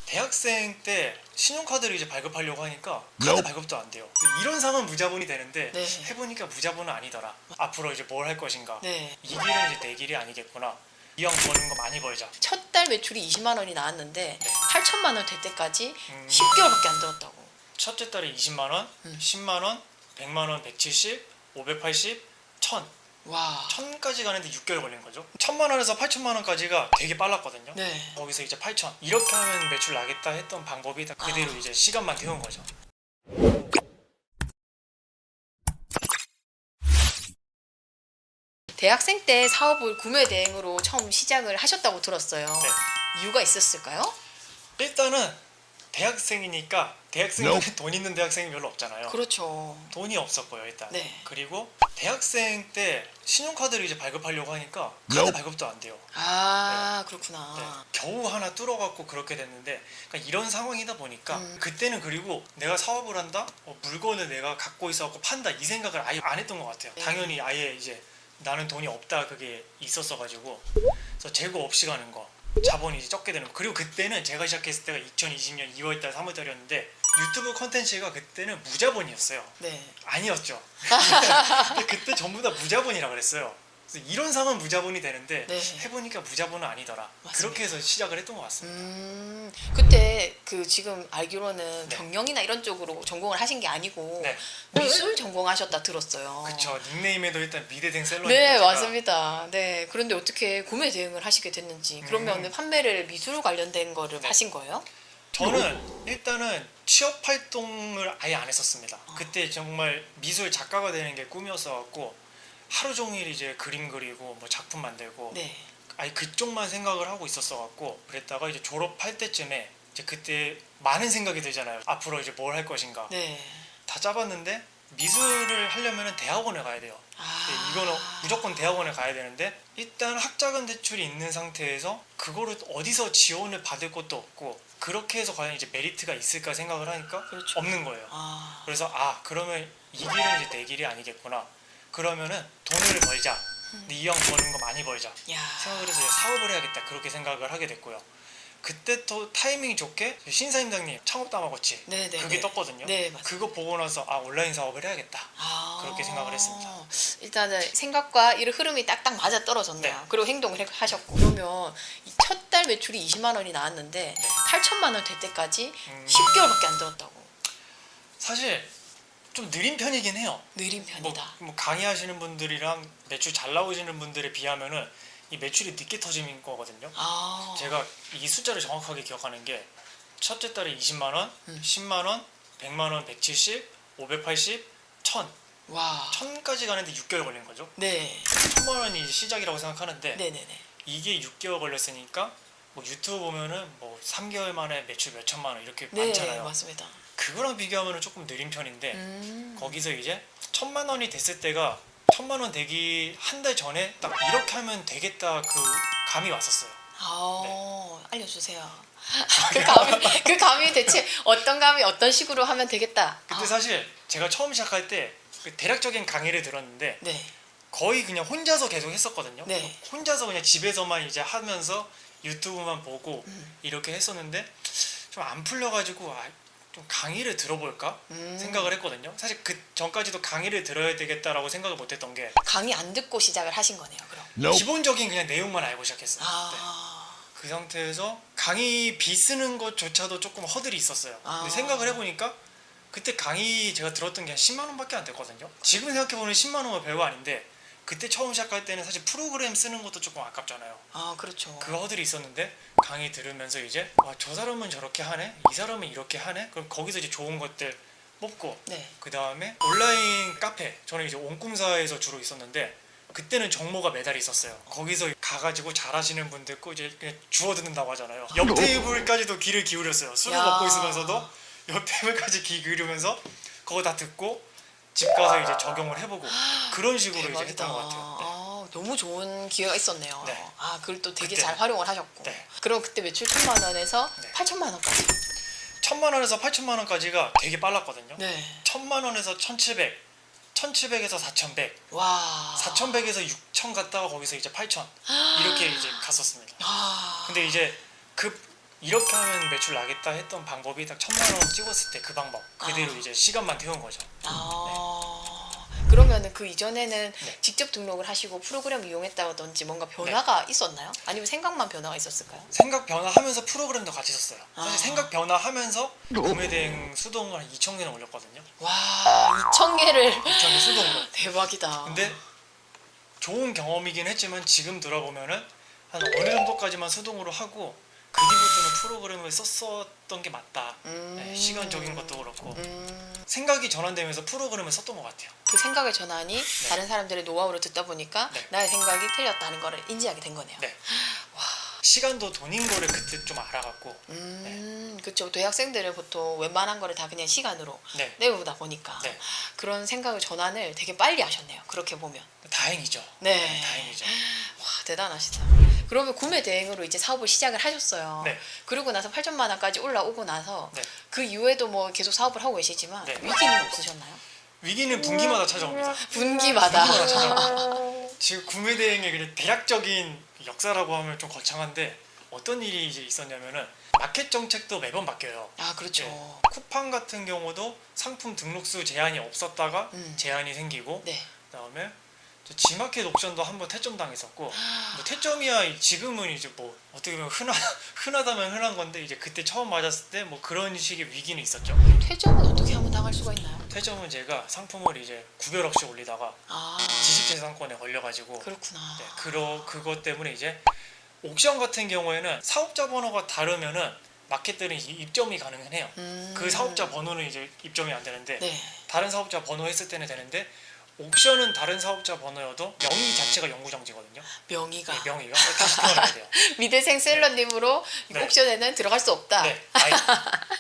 대학생 때 신용카드를 이제 발급하려고 하니까 카드 발급도 안 돼요. 이런 상황은 무자본이 되는데 네. 해보니까 무자본은 아니더라. 앞으로 이제 뭘 할 것인가. 네. 이 길은 이제 내 길이 아니겠구나. 이왕 버는 거 많이 벌자. 첫 달 매출이 20만 원이 나왔는데 네. 8천만 원 될 때까지 10개월밖에 안 들었다고. 첫째 달에 20만 원, 10만 원, 100만 원, 170, 580, 1000. 와. 1000까지 가는데 6개월 걸린 거죠. 1000만 원에서 8천만 원까지가 되게 빨랐거든요. 네. 거기서 이제 8천. 이렇게 하면 매출 나겠다 했던 방법이 다 그대로 이제 시간만 태운 거죠. 대학생 때 사업을 구매 대행으로 처음 시작을 하셨다고 들었어요. 네. 이유가 있었을까요? 일단은 대학생이니까 대학생은 돈 있는 대학생이 별로 없잖아요. 그렇죠. 돈이 없었고요 일단. 네. 그리고 대학생 때 신용카드를 이제 발급하려고 하니까 카드 발급도 안 돼요. 아, 네. 그렇구나. 겨우 하나 뚫어갖고 그렇게 됐는데, 그러니까 이런 상황이다 보니까 그때는, 그리고 내가 사업을 한다, 물건을 내가 갖고 있어갖고 판다, 이 생각을 아예 안 했던 것 같아요. 네. 당연히 아예 이제 나는 돈이 없다 그게 있었어가지고, 그래서 재고 없이 가는 거, 자본이 이제 적게 되는 거. 그리고 그때는 제가 시작했을 때가 2020년 2월달 3월달이었는데 유튜브 컨텐츠가 그때는 무자본이었어요. 네. 아니었죠. 근데 그때 전부 다 무자본이라 그랬어요. 그래서 이런 상황은 무자본이 되는데 네. 해보니까 무자본은 아니더라. 맞습니다. 그렇게 해서 시작을 했던 것 같습니다. 그때 그 지금 알기로는 네. 경영이나 이런 쪽으로 전공을 하신 게 아니고 네. 미술 전공하셨다 들었어요. 그쵸. 닉네임에도 일단 미대생 셀러니까. 네, 제가. 맞습니다. 네. 그런데 어떻게 구매 대행을 하시게 됐는지, 그러면 판매를 미술 관련된 거를 네. 하신 거예요? 저는 일단은 취업 활동을 아예 안 했었습니다. 그때 정말 미술 작가가 되는 게 꿈이었어갖고 하루 종일 이제 그림 그리고 뭐 작품 만들고 네. 아예 그쪽만 생각을 하고 있었어갖고, 그랬다가 이제 졸업할 때쯤에 이제 그때 많은 생각이 들잖아요. 앞으로 이제 뭘 할 것인가. 네. 다 짜봤는데 미술을 하려면 대학원에 가야 돼요. 아. 이거는 무조건 대학원에 가야 되는데, 일단 학자금 대출이 있는 상태에서 그거를 어디서 지원을 받을 것도 없고, 그렇게 해서 과연 이제 메리트가 있을까 생각을 하니까 그렇죠. 없는 거예요. 아. 그래서 그러면 이 길은 이제 내 길이 아니겠구나. 그러면은 돈을 벌자. 근데 이왕 버는 거 많이 벌자 야. 생각을 해서 이제 사업을 해야겠다, 그렇게 생각을 하게 됐고요. 그때 또 타이밍이 좋게 신사임당님 창업 다마고치 네, 네, 그게 네. 떴거든요. 네, 맞습니다. 그거 보고 나서 온라인 사업을 해야겠다, 아. 그렇게 생각을 했습니다. 일단은 생각과 이 흐름이 딱딱 맞아 떨어졌네요. 네. 그리고 행동을 하셨고. 그러면 첫 달 매출이 20만 원이 나왔는데 네. 8천만 원 될 때까지 10개월밖에 안 들었다고. 사실 좀 느린 편이긴 해요. 느린 편이다. 뭐 강의하시는 분들이랑 매출 잘 나오시는 분들에 비하면은 이 매출이 늦게 터지는 거거든요. 아. 제가 이 숫자를 정확하게 기억하는 게, 첫째 달에 20만 원, 10만 원, 100만 원, 170, 580, 1000. 와. 1000까지 가는데 6개월 걸린 거죠. 네. 1000만 원이 이제 시작이라고 생각하는데, 네네네. 이게 6개월 걸렸으니까 뭐 유튜브 보면은 뭐 3개월 만에 매출 몇 천만 원 이렇게 네, 많잖아요. 맞습니다. 그거랑 비교하면 조금 느린 편인데, 거기서 이제 1000만 원이 됐을 때가 1000만 원 되기 한 달 전에 딱 이렇게 하면 되겠다, 그 감이 왔었어요. 아, 알려주세요. 그 감이 대체 어떤 감이 어떤 식으로 하면 되겠다. 근데 사실 제가 처음 시작할 때 그 대략적인 강의를 들었는데 네. 거의 그냥 혼자서 계속 했었거든요. 네. 혼자서 그냥 집에서만 이제 하면서 유튜브만 보고 이렇게 했었는데, 좀 안 풀려가지고 좀 강의를 들어볼까 생각을 했거든요. 사실 그 전까지도 강의를 들어야 되겠다라고 생각을 못했던 게, 강의 안 듣고 시작을 하신 거네요, 그럼. 기본적인 그냥 내용만 알고 시작했어요. 네. 아. 그 상태에서 강의비 쓰는 것조차도 조금 허들이 있었어요. 근데 아. 생각을 해보니까 그때 강의 제가 들었던 게 한 10만 원밖에 안 됐거든요. 지금 생각해보면 10만 원은 별거 아닌데, 그때 처음 시작할 때는 사실 프로그램 쓰는 것도 조금 아깝잖아요. 아, 그렇죠. 그 허들이 있었는데, 강의 들으면서 이제 저 사람은 저렇게 하네, 이 사람은 이렇게 하네, 그럼 거기서 이제 좋은 것들 뽑고, 네. 그 다음에 온라인 카페, 저는 이제 온꿈사에서 주로 있었는데 그때는 정모가 매달이 있었어요. 거기서 가가지고 잘하시는 분들 거 이제 그냥 주워 듣는다고 하잖아요. 옆 테이블까지도 귀를 기울였어요. 술을 야. 먹고 있으면서도 옆 테이블까지 귀 기울이면서 그거 다 듣고 집 가서 이제 적용을 해보고, 그런 식으로 대박이다. 이제 했던 것 같아요. 네. 아, 너무 좋은 기회가 있었네요. 네. 아, 그걸 또 되게 그때. 잘 활용을 하셨고. 네. 그럼 그때 매출 1천만 원에서 네. 8천만 원까지. 1000만 원에서 8천만 원까지가 되게 빨랐거든요. 네. 1000만 원에서 1700, 1700에서 4100, 와. 4100에서 6000 갔다가 거기서 이제 8000 이렇게 이제 갔었습니다. 아. 근데 이제 그 이렇게 하면 매출 나겠다 했던 방법이 딱 1,000만 원 찍었을 때 그 방법 그대로 이제 시간만 태운 거죠. 그러면은 그 이전에는 네. 직접 등록을 하시고 프로그램 이용했다든지 뭔가 변화가 있었나요? 아니면 생각만 변화가 있었을까요? 생각 변화하면서 프로그램도 같이 썼어요. 사실 아. 생각 변화하면서 구매 대행 수동을 한 2,000개는 올렸거든요. 와, 2,000개를 2,000개 수동으로. 대박이다. 근데 좋은 경험이긴 했지만 지금 들어보면은 한 어느 정도까지만 수동으로 하고 그 뒤부터는 프로그램을 썼었던 게 맞다. 네, 시간적인 것도 그렇고 생각이 전환되면서 프로그램을 썼던 것 같아요. 그 생각의 전환이 다른 사람들의 노하우를 듣다 보니까 네. 나의 생각이 틀렸다는 거를 인지하게 된 거네요. 네. 시간도 돈인 거를 그때 좀 알아갖고 그렇죠. 대학생들은 보통 웬만한 거를 다 그냥 시간으로 네. 내보다 보니까 네. 그런 생각의 전환을 되게 빨리 하셨네요. 그렇게 보면. 다행이죠. 네. 다행이죠. 와, 대단하시다. 그러면 구매 대행으로 이제 사업을 시작을 하셨어요. 네. 그러고 나서 8천만 원까지 올라오고 나서 네. 그 이후에도 뭐 계속 사업을 하고 계시지만 네. 위기는 없으셨나요? 위기는 분기마다 찾아옵니다. 분기마다. 분기마다 찾아옵니다. 지금 구매 대행의 그냥 대략적인 역사라고 하면 좀 거창한데 어떤 일이 이제 있었냐면은 마켓 정책도 매번 바뀌어요. 아, 그렇죠. 네. 쿠팡 같은 경우도 상품 등록수 제한이 없었다가 제한이 생기고 네. 그다음에 G마켓 옥션도 한번 퇴점당했었고 뭐 퇴점이야 지금은 이제 뭐 어떻게 보면 흔하다면 흔한 건데 이제 그때 처음 맞았을 때 뭐 그런 식의 위기는 있었죠. 퇴점은 어떻게 하면 당할 수가 있나요? 퇴점은 제가 상품을 이제 구별 없이 올리다가 아, 지식재산권에 걸려가지고 그렇구나. 네, 그것 때문에 이제 옥션 같은 경우에는 사업자 번호가 다르면은 마켓들은 입점이 가능은 해요. 그 사업자 번호는 이제 입점이 안 되는데 네. 다른 사업자 번호 했을 때는 되는데 옥션은 다른 사업자 번호여도 명의 자체가 영구정지거든요. 명의가. 네, 명의가 다시 표현해야 돼요. 미대생 셀러님으로 네. 옥션에는 들어갈 수 없다. 네,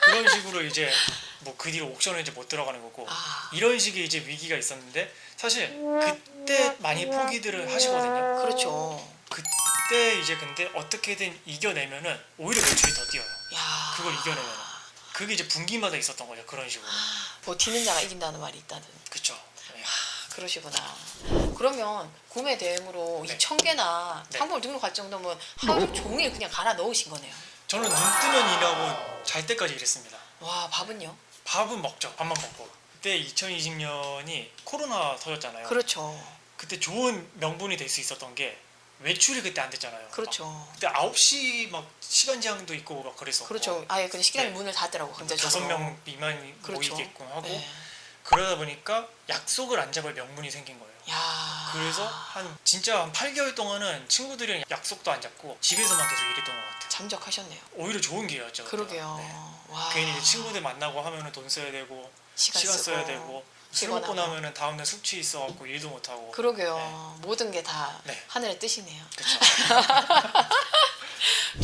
그런 식으로 이제 뭐 그 뒤로 옥션은 이제 못 들어가는 거고 아, 이런 식의 이제 위기가 있었는데 사실 그때 많이 포기들을 하시거든요. 그렇죠. 그때 이제 근데 어떻게든 이겨내면은 오히려 매출이 더 뛰어요. 야, 그걸 이겨내면 그게 이제 분기마다 있었던 거죠. 그런 식으로. 버티는 자가 이긴다는 말이 있다는. 그렇죠. 네. 그러시구나. 그러면 구매 대행으로 네. 2,000개나 네. 상품을 등록할 정도면 하루 종일 그냥 갈아 넣으신 거네요. 저는 눈 뜨면 일하고 잘 때까지 일했습니다. 와, 밥은요? 밥은 먹죠. 밥만 먹고. 그때 2020년이 코로나 터졌잖아요. 그렇죠. 그때 좋은 명분이 될 수 있었던 게 외출이 그때 안 됐잖아요. 그렇죠. 막 그때 9시 막 시간 제한도 있고 막 그랬었고. 그렇죠. 아예 그냥 식당에 네. 문을 닫더라고. 강제적으로. 5명 미만이 그렇죠. 모이게끔 하고 네. 그러다 보니까 약속을 안 잡을 명분이 생긴 거예요. 야. 그래서 진짜 한 8개월 동안은 친구들이랑 약속도 안 잡고 집에서만 계속 일했던 것 같아요. 잠적하셨네요. 오히려 좋은 기회였죠. 그러게요. 네. 와. 괜히 이제 친구들 만나고 하면은 돈 써야 되고 시간 쓰고, 써야 되고 술 먹고 피곤하고. 나면은 다음날 숙취 있어갖고 일도 못 하고. 그러게요. 모든 게 다 네. 하늘의 뜻이네요. 그렇죠.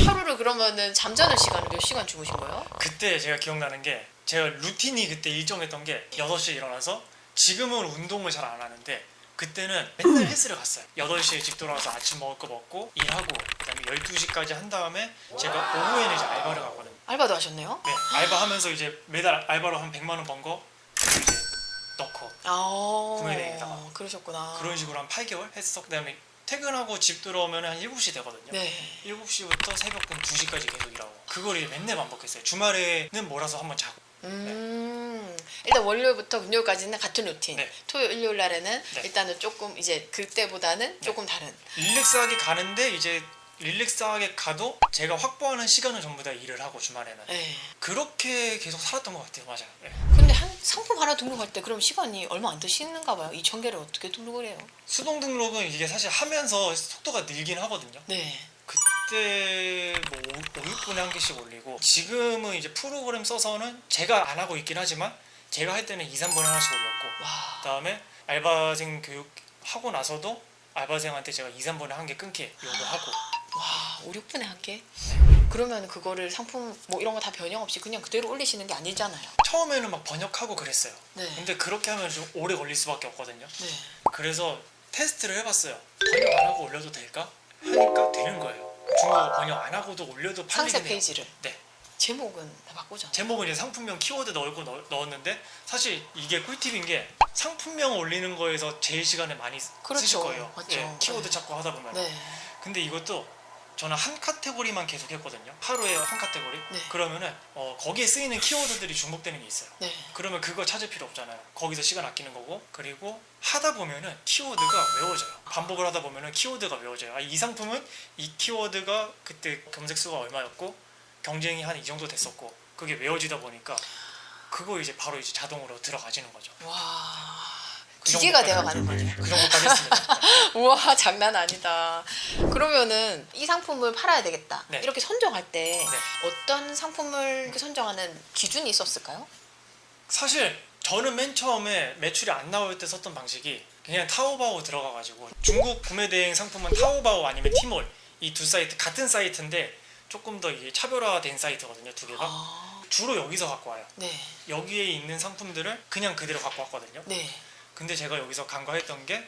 하루를 그러면은 잠자는 시간을 몇 시간 주무신 거예요? 그때 제가 기억나는 게 제가 루틴이 그때 일정했던 게 6시에 일어나서 지금은 운동을 잘 안 하는데 그때는 맨날 헬스를 갔어요. 8시에 집 돌아와서 아침 먹을 거 먹고 일하고 그다음에 12시까지 한 다음에 제가 오후에는 이제 알바를 가거든요. 알바도 하셨네요? 네, 알바하면서 이제 매달 알바로 한 100만 원 번 거 이제 넣고 아, 구매대행에다가. 그러셨구나. 그런 식으로 한 8개월 했어. 그다음에 퇴근하고 집 들어오면 한 7시 되거든요. 네. 7시부터 새벽 2시까지 계속 일하고 그걸 이제 맨날 반복했어요. 주말에는 몰아서 한번 자고. 일단 월요일부터 금요일까지는 같은 루틴. 네. 토요일, 일요일 날에는 네. 일단은 조금 이제 그때보다는 조금 다른. 릴렉스하게 가는데 이제 릴렉스하게 가도 제가 확보하는 시간은 전부 다 일을 하고 주말에는 네. 그렇게 계속 살았던 것 같아요. 맞아요. 네. 근데 한 상품 하나 등록할 때 그럼 시간이 얼마 안 드시는가 봐요. 2,000개를 어떻게 등록을 해요? 수동 등록은 이게 사실 하면서 속도가 늘긴 하거든요. 네. 그때 뭐 5, 6분에 한 개씩 올리고 지금은 이제 프로그램 써서는 제가 안 하고 있긴 하지만 제가 할 때는 2, 3분에 하나씩 올렸고 와. 그다음에 알바생 교육 하고 나서도 알바생한테 제가 2, 3분에 한 개 끊게 요구하고 와, 5, 6분에 한 개? 그러면 그거를 상품 뭐 이런 거 다 변형 없이 그냥 그대로 올리시는 게 아니잖아요. 처음에는 막 번역하고 그랬어요. 네. 근데 그렇게 하면 좀 오래 걸릴 수밖에 없거든요. 네. 그래서 테스트를 해봤어요. 번역 안 하고 올려도 될까? 하니까 되는 거예요. 중국어 번역 안 하고도 올려도 팔리긴 상세 해요. 페이지를. 네. 제목은 다 바꾸잖아요. 제목은 이제 상품명 키워드 넣었는데 사실 이게 꿀팁인 게 상품명 올리는 거에서 제일 시간을 많이 그렇죠. 쓰실 거예요. 맞죠. 키워드 네. 찾고 하다 보면. 네. 근데 이것도 저는 한 카테고리만 계속 했거든요. 하루에 한 카테고리. 네. 그러면은 거기에 쓰이는 키워드들이 중복되는 게 있어요. 네. 그러면 그거 찾을 필요 없잖아요. 거기서 시간 아끼는 거고. 그리고 하다 보면은 키워드가 외워져요. 반복을 하다 보면은 키워드가 외워져요. 이 상품은 이 키워드가 그때 검색수가 얼마였고 경쟁이 한 이 정도 됐었고 그게 외워지다 보니까 그거 이제 바로 이제 자동으로 들어가지는 거죠. 와. 그 기계가 정도까지 되어가는 거죠. 그 정도까지 했습니다. 우와, 장난 아니다. 그러면은 이 상품을 팔아야 되겠다. 네. 이렇게 선정할 때 어떤 상품을 선정하는 기준이 있었을까요? 사실 저는 맨 처음에 매출이 안 나올 때 썼던 방식이 그냥 타오바오 들어가가지고 중국 구매대행 상품은 타오바오 아니면 티몰 이 두 사이트 같은 사이트인데 조금 더 이게 차별화된 사이트거든요. 두 개가 아, 주로 여기서 갖고 와요. 네. 여기에 있는 상품들을 그냥 그대로 갖고 왔거든요. 네. 근데 제가 여기서 간과했던 게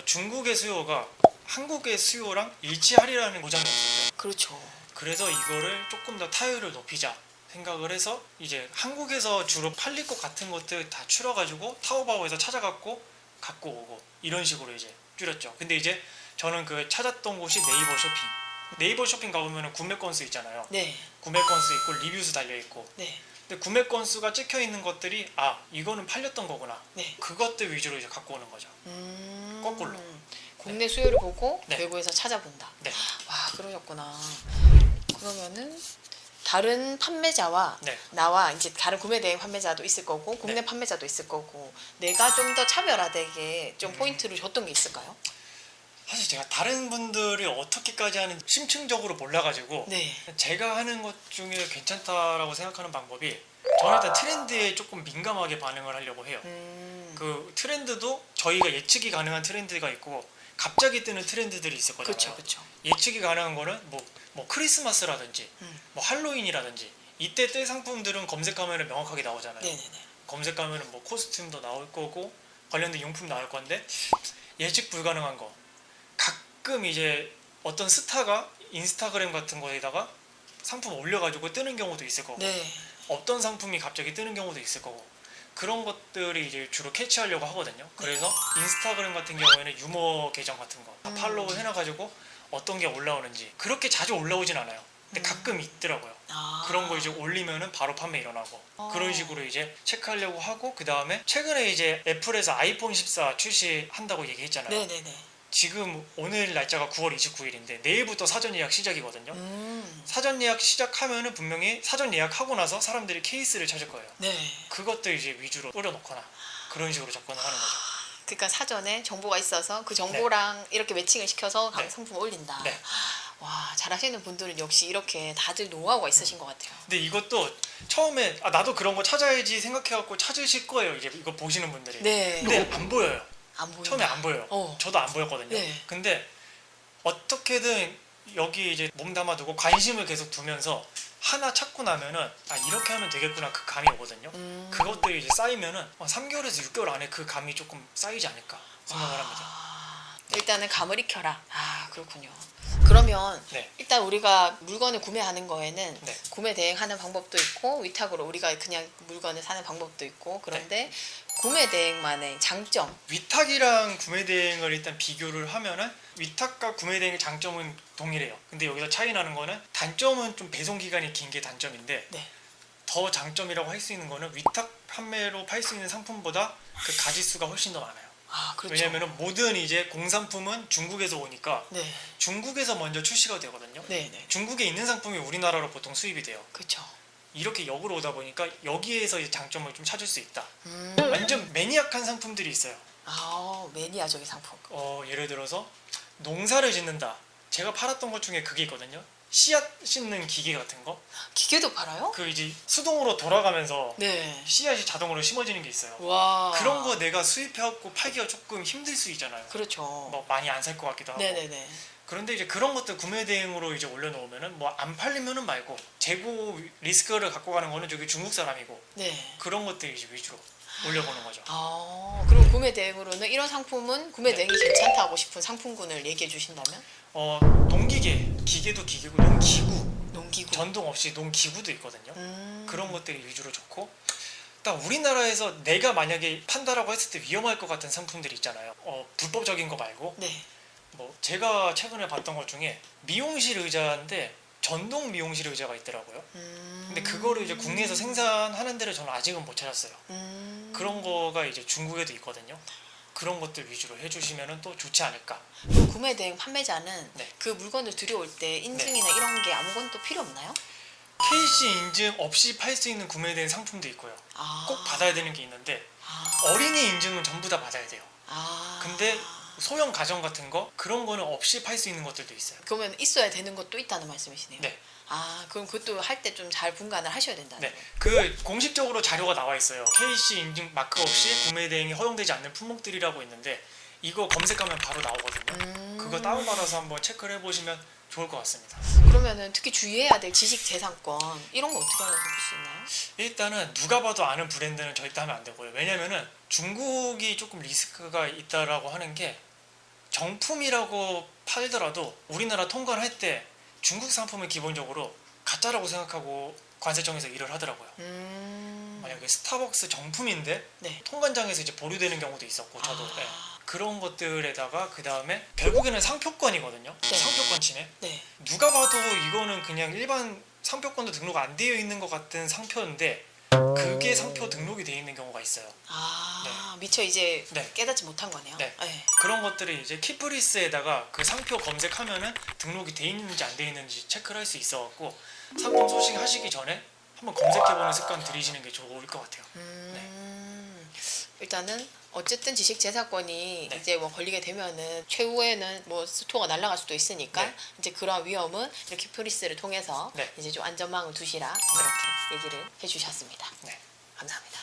중국의 수요가 한국의 수요랑 일치하리라는 보장이 없었어요. 그렇죠. 그래서 이거를 조금 더 타율을 높이자 생각을 해서 이제 한국에서 주로 팔릴 것 같은 것들 다 추려가지고 타오바오에서 찾아갖고 갖고 오고 이런 식으로 이제 줄였죠. 근데 이제 저는 그 찾았던 곳이 네이버 쇼핑. 네이버 쇼핑 가보면 구매 건수 있잖아요. 네. 구매 건수 있고 리뷰수 달려 있고. 네. 근데 구매 건수가 찍혀 있는 것들이 이거는 팔렸던 거구나. 네. 그것들 위주로 이제 갖고 오는 거죠. 거꾸로. 국내 수요를 보고 네. 외국에서 찾아본다. 네. 와, 그러셨구나. 그러면은 다른 판매자와 네. 나와 이제 다른 구매 대행 판매자도 있을 거고 국내 네. 판매자도 있을 거고 내가 좀 더 차별화되게 좀 포인트를 줬던 게 있을까요? 사실 제가 다른 분들이 어떻게까지 하는 심층적으로 몰라가지고 네. 제가 하는 것 중에 괜찮다라고 생각하는 방법이 저는 일단 트렌드에 조금 민감하게 반응을 하려고 해요. 그 트렌드도 저희가 예측이 가능한 트렌드가 있고 갑자기 뜨는 트렌드들이 있을 거잖아요. 그렇죠, 그렇죠. 예측이 가능한 거는 뭐 크리스마스라든지 뭐 할로윈이라든지 이때 뜰 상품들은 검색하면 명확하게 나오잖아요. 네네네. 검색하면 뭐 코스튬도 나올 거고 관련된 용품 나올 건데 예측 불가능한 거 가끔 이제 어떤 스타가 인스타그램 같은 거에다가 상품 올려가지고 뜨는 경우도 있을 거고 네. 어떤 상품이 갑자기 뜨는 경우도 있을 거고 그런 것들이 이제 주로 캐치하려고 하거든요. 그래서 인스타그램 같은 경우에는 유머 계정 같은 거 다 팔로우 해놔가지고 어떤 게 올라오는지 그렇게 자주 올라오진 않아요. 근데 가끔 있더라고요. 그런 거 이제 올리면은 바로 판매 일어나고 그런 식으로 이제 체크하려고 하고 그 다음에 최근에 이제 애플에서 아이폰 14 출시한다고 얘기했잖아요. 네네네. 지금 오늘 날짜가 9월 29일인데 내일부터 사전 예약 시작이거든요. 사전 예약 시작하면은 분명히 사전 예약하고 나서 사람들이 케이스를 찾을 거예요. 네. 그것들 이제 위주로 뿌려놓거나 그런 식으로 접근을 하는 거죠. 그러니까 사전에 정보가 있어서 그 정보랑 이렇게 매칭을 시켜서 네. 상품을 올린다. 네. 와, 잘하시는 분들은 역시 이렇게 다들 노하우가 있으신 것 같아요. 근데 이것도 처음에 나도 그런 거 찾아야지 생각해갖고 찾으실 거예요. 이제 이거 보시는 분들이. 네. 근데 안 보여요. 안 보인다. 처음에 안 보여요. 저도 안 보였거든요. 네. 근데 어떻게든 여기 이제 몸 담아두고 관심을 계속 두면서 하나 찾고 나면은 이렇게 하면 되겠구나 그 감이 오거든요. 그것들이 이제 쌓이면은 3개월에서 6개월 안에 그 감이 조금 쌓이지 않을까 생각을 합니다. 일단은 감을 익혀라. 그렇군요. 그러면 네. 일단 우리가 물건을 구매하는 거에는 네. 구매 대행하는 방법도 있고 위탁으로 우리가 그냥 물건을 사는 방법도 있고 그런데 구매 대행만의 장점. 위탁이랑 구매 대행을 일단 비교를 하면은 위탁과 구매 대행의 장점은 동일해요. 근데 여기서 차이 나는 거는 단점은 좀 배송 기간이 긴 게 단점인데 네. 더 장점이라고 할 수 있는 거는 위탁 판매로 팔 수 있는 상품보다 그 가지수가 훨씬 더 많아요. 그렇죠. 왜냐면은 모든 이제 공산품은 중국에서 오니까 네. 중국에서 먼저 출시가 되거든요. 네. 중국에 있는 상품이 우리나라로 보통 수입이 돼요. 그렇죠. 이렇게 역으로 오다 보니까 여기에서 이제 장점을 좀 찾을 수 있다. 완전 매니악한 상품들이 있어요. 매니아적인 상품. 예를 들어서 농사를 짓는다. 제가 팔았던 것 중에 그게 있거든요. 씨앗 씻는 기계 같은 거. 기계도 팔아요? 그 이제 수동으로 돌아가면서 네. 씨앗이 자동으로 심어지는 게 있어요. 와. 그런 거 내가 수입해갖고 팔기가 조금 힘들 수 있잖아요. 그렇죠. 뭐 많이 안 살 것 같기도 하고. 네네네. 그런데 이제 그런 것들 구매 대행으로 이제 올려놓으면은 뭐 안 팔리면은 말고 재고 리스크를 갖고 가는 거는 저기 중국 사람이고 네. 그런 것들 이제 위주로 올려보는 거죠. 그럼 구매 대행으로는 이런 상품은 구매 네. 대행이 괜찮다 하고 싶은 상품군을 얘기해 주신다면? 농기계, 기계도 기계고 농기구, 농기구. 전동 없이 농기구도 있거든요. 음. 그런 것들이 위주로 좋고 딱 우리나라에서 내가 만약에 판다라고 했을 때 위험할 것 같은 상품들이 있잖아요. 불법적인 거 말고 네. 뭐 제가 최근에 봤던 것 중에 미용실 의자인데 전동 미용실 의자가 있더라고요. 근데 그거를 이제 국내에서 생산하는 데를 저는 아직은 못 찾았어요. 그런 거가 이제 중국에도 있거든요. 그런 것들 위주로 해주시면 또 좋지 않을까. 그럼 구매 대행 판매자는 네. 그 물건을 들여올 때 인증이나 이런 게 아무것도 필요 없나요? KC 인증 없이 팔 수 있는 구매된 상품도 있고요. 아. 꼭 받아야 되는 게 있는데 아. 어린이 인증은 전부 다 받아야 돼요. 아. 근데 소형 가전 같은 거 그런 거는 없이 팔 수 있는 것들도 있어요. 그러면 있어야 되는 것도 있다는 말씀이시네요. 네. 아, 그럼 그것도 할 때 좀 잘 분간을 하셔야 된다는 네, 거예요. 그 공식적으로 자료가 나와 있어요. KC 인증 마크 없이 구매 대행이 허용되지 않는 품목들이라고 있는데 이거 검색하면 바로 나오거든요. 그거 다운받아서 한번 체크를 해보시면 좋을 것 같습니다. 그러면은 특히 주의해야 될 지식재산권 이런 거 어떻게 알아볼 수 있나요? 일단은 누가 봐도 아는 브랜드는 절대 하면 안 되고요. 왜냐면은 중국이 조금 리스크가 있다라고 하는 게 정품이라고 팔더라도 우리나라 통관을 할 때 중국 상품은 기본적으로 가짜라고 생각하고 관세청에서 일을 하더라고요. 만약에 스타벅스 정품인데 네. 통관장에서 이제 보류되는 경우도 있었고 저도 아. 네. 그런 것들에다가 그 다음에 결국에는 상표권이거든요. 네. 상표권 침해. 네. 누가 봐도 이거는 그냥 일반 상표권도 등록 안 되어 있는 것 같은 상표인데 그게 상표 등록이 되어 있는 경우가 있어요. 아, 미처 이제 네. 깨닫지 못한 거네요. 네. 네. 그런 것들을 이제 키프리스에다가 그 상표 검색하면은 등록이 돼 있는지 안 돼 있는지 체크를 할 수 있어갖고 상품 소싱하시기 전에 한번 검색해보는 습관 들이시는 게 좋을 것 같아요. 일단은 어쨌든 지식재산권이 네. 이제 뭐 걸리게 되면은 최후에는 뭐 스토어가 날아갈 수도 있으니까 네. 이제 그러한 위험은 이렇게 프리스를 통해서 네. 이제 좀 안전망을 두시라 그렇게 얘기를 해주셨습니다. 네. 감사합니다.